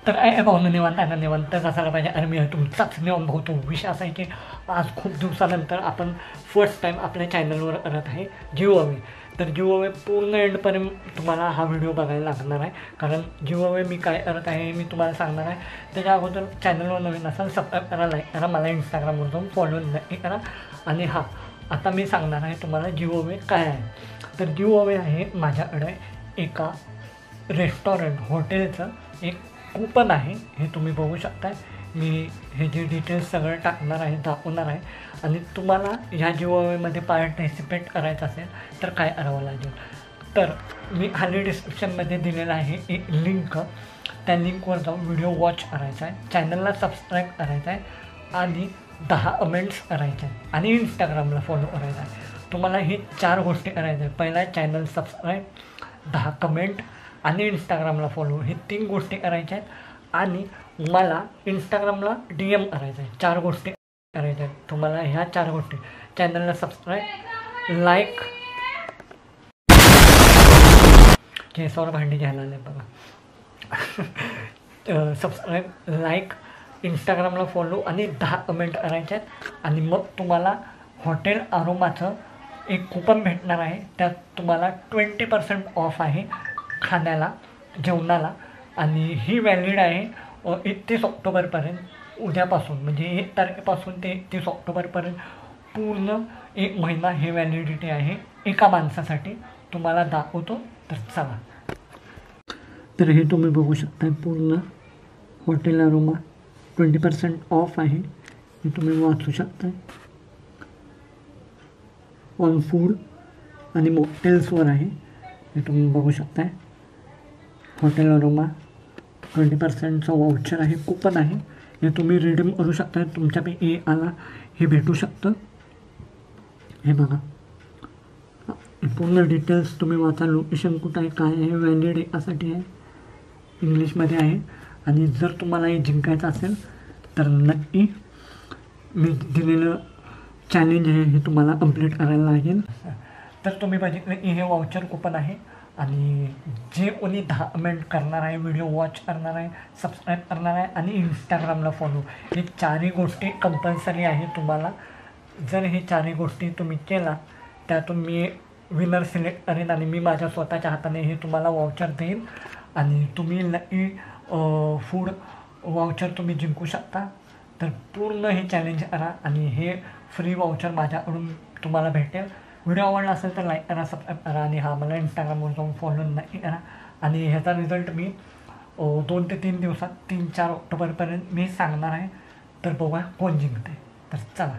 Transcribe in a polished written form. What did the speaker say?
तर काय भावना निवांत आहे ना, निवांत असायला पाहिजे. आणि मी तुमचाच अनुभव तो विषय असा आहे की आज खूप दिवसानंतर आपण फर्स्ट टाईम आपल्या चॅनलवर करत आहे गिव अवे. तर गिव अवे पूर्ण एंडपर्यंत तुम्हाला हा व्हिडिओ बघायला लागणार आहे, कारण गिव अवे मी काय करत आहे मी तुम्हाला सांगणार आहे. त्याच्या अगोदर चॅनलवर नवीन असाल सबस्क्राईब करा, लाईक करा, मला इंस्टाग्रामवर जाऊन फॉलो नक्की करा. आणि हां, आता मी सांगणार आहे तुम्हाला गिव अवे काय आहे. तर गिव अवे आहे माझ्याकडे एका रेस्टॉरंट हॉटेलचं एक कूपन आहे. हे तुम्ही बघू शकता. मी हे जे डिटेल्स सगळं टाकणार आहे, दाखवणार आहे. आणि तुम्हाला ह्या गिव अवेमध्ये पार्टिसिपेट करायचं असेल तर काय करावं लागेल, तर मी खाली डिस्क्रिप्शनमध्ये दिलेलं आहे एक लिंक. त्या लिंकवर जाऊन व्हिडिओ वॉच करायचा आहे, चॅनलला सबस्क्राईब करायचं आहे आणि 10 कमेंट्स करायचे आहे आणि इंस्टाग्रामला फॉलो करायचा आहे. तुम्हाला ही 4 गोष्टी करायच्या आहेत. पहिला चॅनल सबस्क्राईब, 10 कमेंट आणि इंस्टाग्रामला फॉलो, हे 3 गोष्टी करायच्या आहेत. आणि मला इंस्टाग्रामला DM करायचं आहे. 4 गोष्टी करायच्या आहेत तुम्हाला. ह्या 4 गोष्टी चॅनलला सबस्क्राईब, लाईक, केसावर भांडी घ्यायला आले बघा सबस्क्राईब, लाईक, इंस्टाग्रामला फॉलो आणि 10 कमेंट करायचे आहेत. आणि मग तुम्हाला हॉटेल अरोमाचं एक कूपन भेटणार आहे. त्यात तुम्हाला 20% ऑफ आहे खाण्याला, जेवणाला. आणि ही व्हॅलिड आहे 31 ऑक्टोबरपर्यंत. उद्यापासून म्हणजे 1 तारखेपासून ते 31 ऑक्टोबरपर्यंत पूर्ण 1 महिना हे व्हॅलिडिटी आहे एका माणसासाठी. तुम्हाला दाखवतो, तर चला. तर हे तुम्ही बघू शकता पूर्ण हॉटेल अरोमा 20% ऑफ आहे. हे तुम्ही वाचू शकता. ऑन फूड आणि मॉकटेल्सवर आहे. हे तुम्ही बघू शकता. हॉटेल अरोमा 20%चं वाउचर आहे, कूपन आहे. हे तुम्ही रिडीम करू शकता. तुमच्यापैकी आला हे भेटू शकतं. हे बघा पूर्ण डिटेल्स तुम्ही वाचा. लोकेशन कुठं आहे, काय आहे, व्हॅलिड एकासाठी आहे, इंग्लिशमध्ये आहे. आणि जर तुम्हाला हे जिंकायचं असेल तर नक्की मी दिलेलं चॅलेंज आहे हे तुम्हाला कंप्लीट करायला लागेल. तर तुम्ही बघितलं की हे वाउचर कूपन आहे. आणि जे कोणी 10 कमेंट करणार आहे, व्हिडिओ वॉच करणार आहे, सबस्क्राईब करणार आहे आणि इंस्टाग्रामला फॉलो, हे 4ही गोष्टी कंपल्सरी आहे तुम्हाला. जर हे 4ही गोष्टी तुम्ही केला त्यातून मी विनर सिलेक्ट करेन आणि मी माझ्या स्वतःच्या हाताने हे तुम्हाला वाउचर देईन. आणि तुम्ही नक्की फूड वाउचर तुम्ही जिंकू शकता. तर पूर्ण हे चॅलेंज करा आणि हे फ्री वाउचर माझ्याकडून तुम्हाला भेटेल. व्हिडिओ आवडला असेल तर लाईक करा, सबस्क्राईब करा आणि हा मला इंस्टाग्रामवर जाऊन फॉलो नक्की करा. आणि ह्याचा रिझल्ट मी 2 ते 3 दिवसात 3-4 ऑक्टोबरपर्यंत मी सांगणार आहे. तर बघा कोण जिंकते. तर चला.